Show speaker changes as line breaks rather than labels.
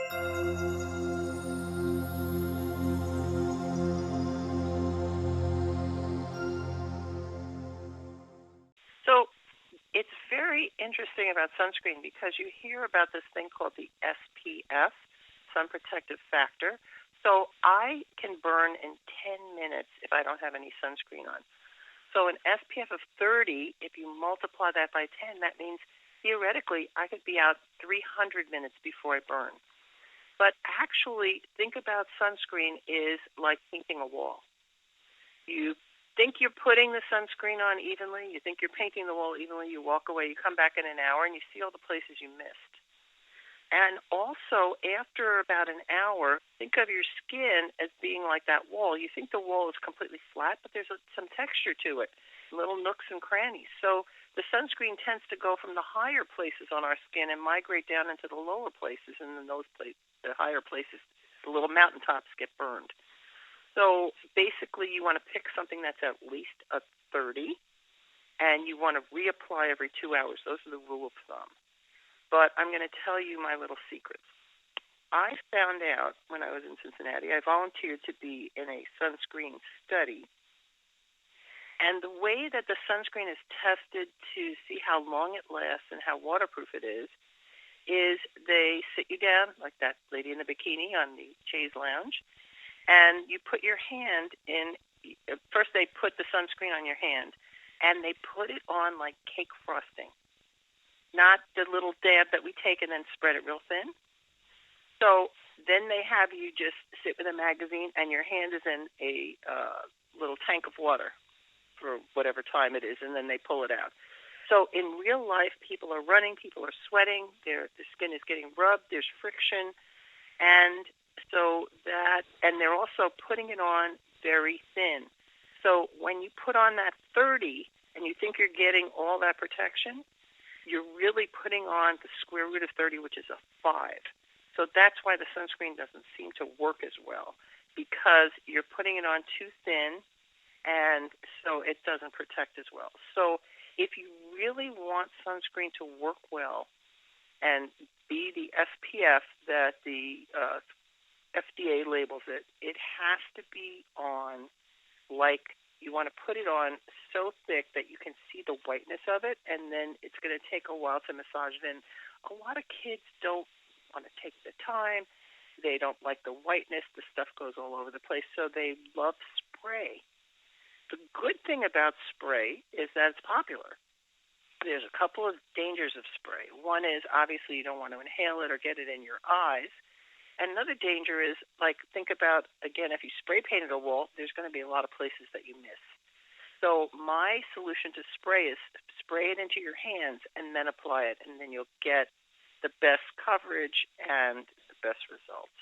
So it's very interesting about sunscreen because you hear about this thing called the SPF, sun protective factor. So I can burn in 10 minutes if I don't have any sunscreen on. So an SPF of 30, if you multiply that by 10, that means theoretically I could be out 300 minutes before I burn. But actually, think about sunscreen is like painting a wall. You think you're putting the sunscreen on evenly, you think you're painting the wall evenly, you walk away, you come back in an hour, and you see all the places you missed. And also, after about an hour, think of your skin as being like that wall. You think the wall is completely flat, but there's some texture to it, little nooks and crannies. So the sunscreen tends to go from the higher places on our skin and migrate down into the lower places, and in those places, the higher places, the little mountaintops get burned. So basically, you want to pick something that's at least a 30, and you want to reapply every 2 hours. Those are the rule of thumb. But I'm going to tell you my little secrets. I found out when I was in Cincinnati, I volunteered to be in a sunscreen study. And the way that the sunscreen is tested to see how long it lasts and how waterproof it is they sit you down, like that lady in the bikini on the chaise lounge, and you put your hand in. First, they put the sunscreen on your hand, and they put it on like cake frosting, not the little dab that we take and then spread it real thin. So then they have you just sit with a magazine, and your hand is in a little tank of water for whatever time it is, and then they pull it out. So in real life, people are running, people are sweating, their skin is getting rubbed, there's friction, and so that, and they're also putting it on very thin. So when you put on that 30 and you think you're getting all that protection, you're really putting on the square root of 30, which is a 5. So that's why the sunscreen doesn't seem to work as well, because you're putting it on too thin, and so it doesn't protect as well. So if you really want sunscreen to work well and be the SPF that the FDA labels it, it has to be on like you want to put it on so thick that you can see the whiteness of it, and then it's going to take a while to massage it in. A lot of kids don't want to take the time. They don't like the whiteness. The stuff goes all over the place, so they love spray. The good thing about spray is that it's popular. There's a couple of dangers of spray. One is obviously you don't want to inhale it or get it in your eyes. And another danger is, like, think about, again, if you spray painted a wall, there's going to be a lot of places that you miss. So my solution to spray is spray it into your hands and then apply it, and then you'll get the best coverage and the best results.